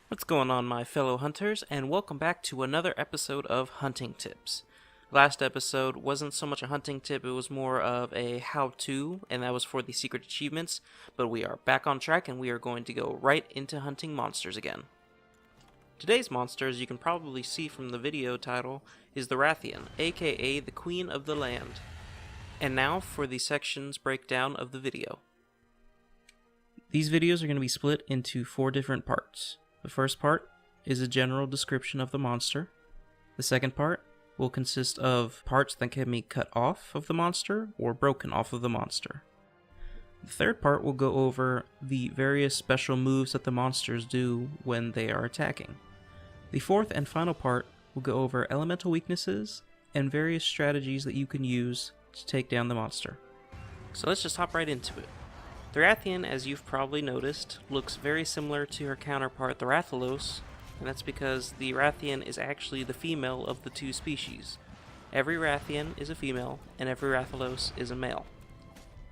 What's going on, my fellow hunters, and welcome back to another episode of Hunting Tips. Last episode wasn't so much a hunting tip, it was more of a how-to, and that was for the secret achievements, but we are back on track and we are going to go right into hunting monsters again. Today's monster, as you can probably see from the video title, is the Rathian, aka the Queen of the Land. And now for the sections breakdown of the video. These videos are going to be split into 4 different parts. The first part is a general description of the monster. The second part will consist of parts that can be cut off of the monster or broken off of the monster. The third part will go over the various special moves that the monsters do when they are attacking. The fourth and final part will go over elemental weaknesses and various strategies that you can use to take down the monster. So let's just hop right into it. The Rathian, as you've probably noticed, looks very similar to her counterpart, the Rathalos, and that's because the Rathian is actually the female of the 2 species. Every Rathian is a female, and every Rathalos is a male.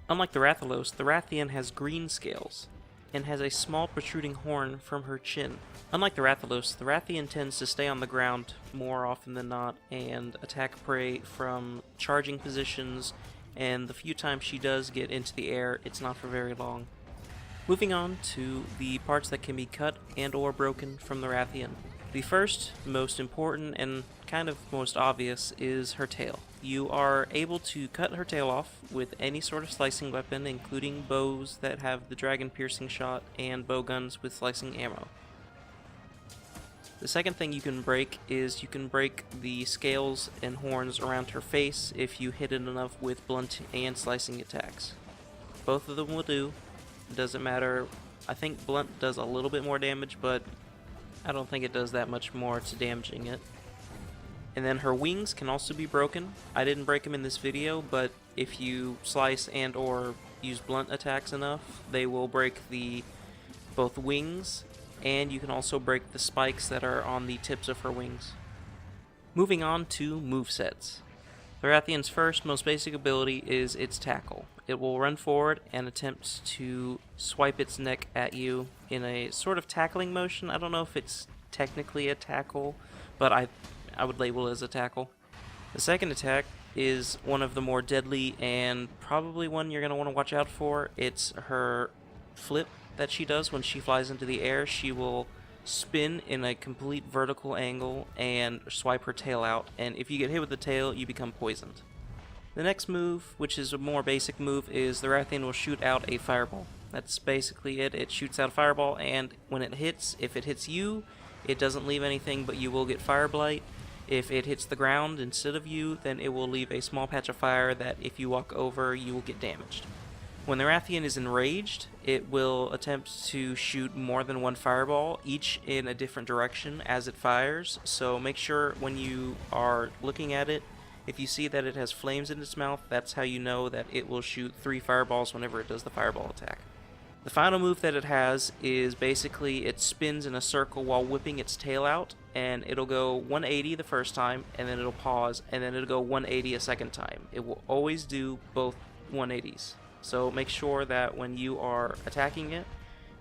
Unlike the Rathian has green scales, and has a small protruding horn from her chin. Unlike the Rathian tends to stay on the ground more often than not, and attack prey from charging positions, and the few times she does get into the air, it's not for very long. Moving on to the parts that can be cut and or broken from the Rathian. The first, most important, and kind of most obvious is her tail. You are able to cut her tail off with any sort of slicing weapon, including bows that have the dragon piercing shot and bow guns with slicing ammo. The second thing you can break is you can break the scales and horns around her face if you hit it enough with blunt and slicing attacks. Both of them will do. It doesn't matter. I think blunt does a little bit more damage, but I don't think it does that much more to damaging it. And then her wings can also be broken. I didn't break them in this video, but if you slice and or use blunt attacks enough, they will break both wings, and you can also break the spikes that are on the tips of her wings. Moving on to movesets. The Rathian's first, most basic ability is its tackle. It will run forward and attempt to swipe its neck at you in a sort of tackling motion. I don't know if it's technically a tackle, but I would label it as a tackle. The second attack is one of the more deadly and probably one you're going to want to watch out for. It's her flip that she does when she flies into the air. She will spin in a complete vertical angle and swipe her tail out, and if you get hit with the tail, you become poisoned. The next move, which is a more basic move, is the Rathian will shoot out a fireball. That's basically it. It shoots out a fireball, and when it hits, if it hits you, it doesn't leave anything, but you will get fire blight. If it hits the ground instead of you, then it will leave a small patch of fire that if you walk over, you will get damaged. When the Rathian is enraged, it will attempt to shoot more than one fireball, each in a different direction as it fires, so make sure when you are looking at it, if you see that it has flames in its mouth, that's how you know that it will shoot 3 fireballs whenever it does the fireball attack. The final move that it has is basically it spins in a circle while whipping its tail out, and it'll go 180 the first time, and then it'll pause, and then it'll go 180 a second time. It will always do both 180s. So make sure that when you are attacking it,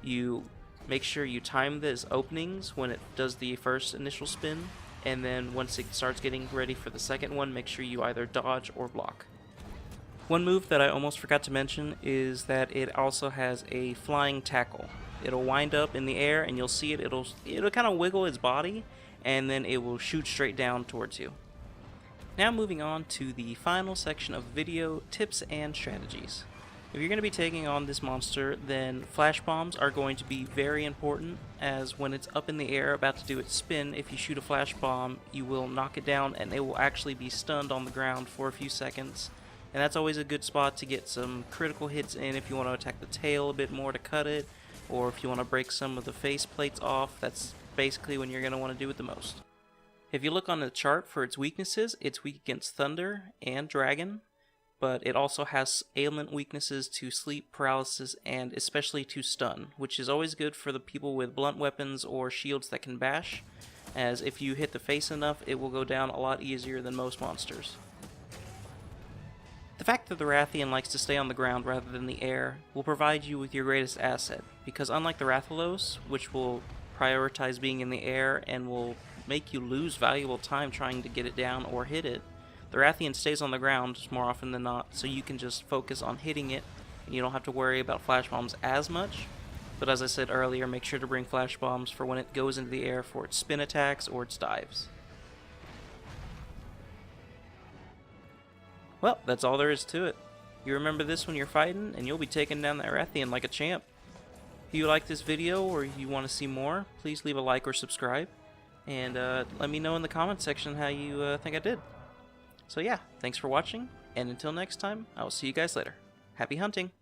you make sure you time these openings when it does the first initial spin, and then once it starts getting ready for the second one, make sure you either dodge or block. One move that I almost forgot to mention is that it also has a flying tackle. It'll wind up in the air and you'll see it, it'll kind of wiggle its body, and then it will shoot straight down towards you. Now moving on to the final section of video tips and strategies. If you're going to be taking on this monster, then flash bombs are going to be very important, as when it's up in the air about to do its spin, if you shoot a flash bomb, you will knock it down and it will actually be stunned on the ground for a few seconds. And that's always a good spot to get some critical hits in if you want to attack the tail a bit more to cut it, or if you want to break some of the face plates off. That's basically when you're going to want to do it the most. If you look on the chart for its weaknesses, it's weak against thunder and dragon, but it also has ailment weaknesses to sleep, paralysis, and especially to stun, which is always good for the people with blunt weapons or shields that can bash, as if you hit the face enough, it will go down a lot easier than most monsters. The fact that the Rathian likes to stay on the ground rather than the air will provide you with your greatest asset, because unlike the Rathalos, which will prioritize being in the air and will make you lose valuable time trying to get it down or hit it. The Rathian stays on the ground more often than not, so you can just focus on hitting it, and you don't have to worry about flash bombs as much. But as I said earlier, make sure to bring flash bombs for when it goes into the air for its spin attacks or its dives. Well, that's all there is to it. You remember this when you're fighting, and you'll be taking down that Rathian like a champ. If you like this video or you want to see more, please leave a like or subscribe. And let me know in the comments section how you think I did. So yeah, thanks for watching, and until next time, I will see you guys later. Happy hunting!